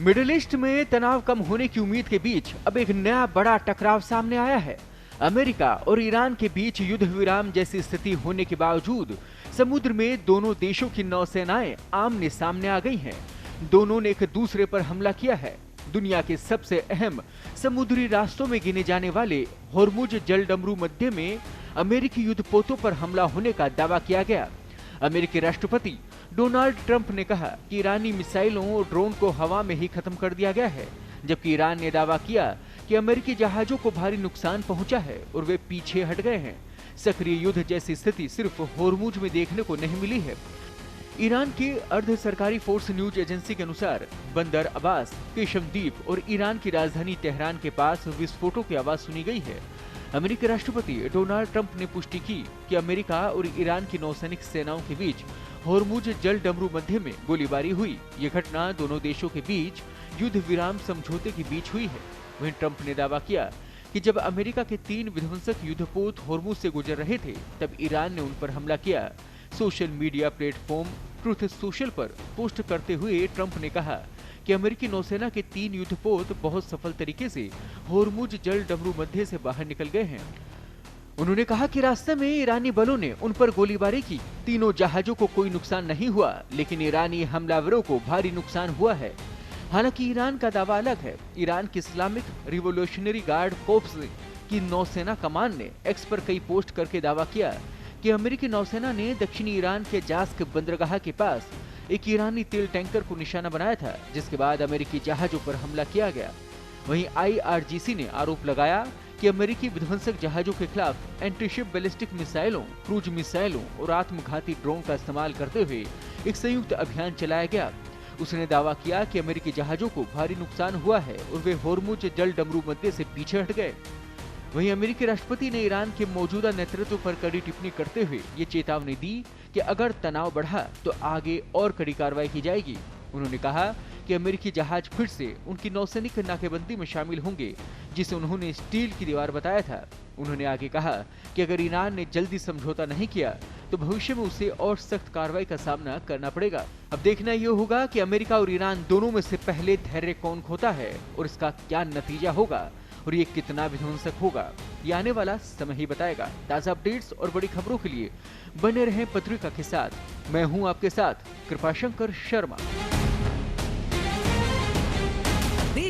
Middle east में तनाव कम होने की उम्मीद के बीच अब एक नया बड़ा टकराव सामने आया है। अमेरिका और ईरान के बीच युद्ध विराम जैसी स्थिति होने के बावजूद समुद्र में दोनों देशों की नौसेनाएं आमने सामने आ गई हैं। दोनों ने एक दूसरे पर हमला किया है। दुनिया के सबसे अहम समुद्री रास्तों में गिने जाने वाले होर्मुज जलडमरू मध्य में अमेरिकी युद्धपोतों पर हमला होने का दावा किया गया। अमेरिकी राष्ट्रपति डोनाल्ड ट्रंप ने कहा कि ईरानी मिसाइलों और ड्रोन को हवा में ही खत्म कर दिया गया है, जबकि ईरान ने दावा किया कि अमेरिकी जहाजों को भारी नुकसान पहुंचा है और वे पीछे हट गए हैं। सक्रिय युद्ध जैसी स्थिति सिर्फ होर्मुज में देखने को नहीं मिली है। ईरान की अर्ध सरकारी फोर्स न्यूज एजेंसी के अनुसार बंदर अब्बास, केशम द्वीप और ईरान की राजधानी तेहरान के पास विस्फोटों की आवाज सुनी गई है। अमेरिकी राष्ट्रपति डोनाल्ड ट्रंप ने पुष्टि की कि अमेरिका और ईरान की नौसैनिक सेनाओं के बीच होर्मुज जलडमरू मध्य में गोलीबारी हुई। ये घटना दोनों देशों के बीच युद्ध विराम समझौते के बीच हुई है। वहीं ट्रंप ने दावा किया कि जब अमेरिका के 3 विध्वंसक युद्धपोत होर्मुज से गुजर रहे थे, तब ईरान ने उन पर हमला किया। Social media platform truth social पर पोस्ट करते हुए ट्रंप ने कहा कि अमेरिकी नौसेना के 3 युद्धपोत बहुत सफल तरीके से होर्मुज जलडमरू मध्य से बाहर निकल गए हैं। उन्होंने कहा कि रास्ते में ईरानी बलों ने उन पर गोलीबारी की। तीनों जहाजों को कोई नुकसान नहीं हुआ, लेकिन ईरानी हमलावरों को भारी नुकसान हुआ है। हालांकि ईरान का दावा अलग है। ईरान की इस्लामिक रिवोल्यूशनरी गार्ड कोर्प्स की नौसेना कमान ने एक्स पर कई पोस्ट करके दावा किया कि अमेरिकी नौसेना ने दक्षिणी ईरान के जास्क बंदरगाह के पास एक ईरानी तेल टैंकर को निशाना बनाया था, जिसके बाद अमेरिकी जहाजों पर हमला किया गया। वहीं IRGC ने आरोप लगाया कि अमेरिकी विध्वंसक जहाजों के खिलाफ एंटीशिप बैलिस्टिक मिसाइलों, क्रूज मिसाइलों और आत्मघाती ड्रोन का इस्तेमाल करते हुए एक संयुक्त अभियान चलाया गया। उसने दावा किया कि अमेरिकी जहाजों को भारी नुकसान हुआ है और वे होर्मुज जलडमरू मध्य से पीछे हट गए। वहीं अमेरिकी राष्ट्रपति ने ईरान के मौजूदा नेतृत्व पर कड़ी टिप्पणी करते हुए ये चेतावनी दी कि अगर तनाव बढ़ा तो आगे और कड़ी कार्रवाई की जाएगी। उन्होंने कहा कि अमेरिकी जहाज फिर से उनकी नौसैनिक नाकेबंदी में शामिल होंगे, जिसे उन्होंने स्टील की दीवार बताया था। उन्होंने आगे कहा कि अगर ईरान ने जल्दी समझौता नहीं किया तो भविष्य में उसे और सख्त कार्रवाई का सामना करना पड़ेगा। अब देखना ये होगा कि अमेरिका और ईरान दोनों में से पहले धैर्य कौन खोता है और इसका क्या नतीजा होगा और ये कितना विध्वंसक होगा, ये आने वाला समय ही बताएगा। ताजा अपडेट्स और बड़ी खबरों के लिए बने रहें पत्रिका के साथ। मैं हूं आपके साथ कृपाशंकर शर्मा।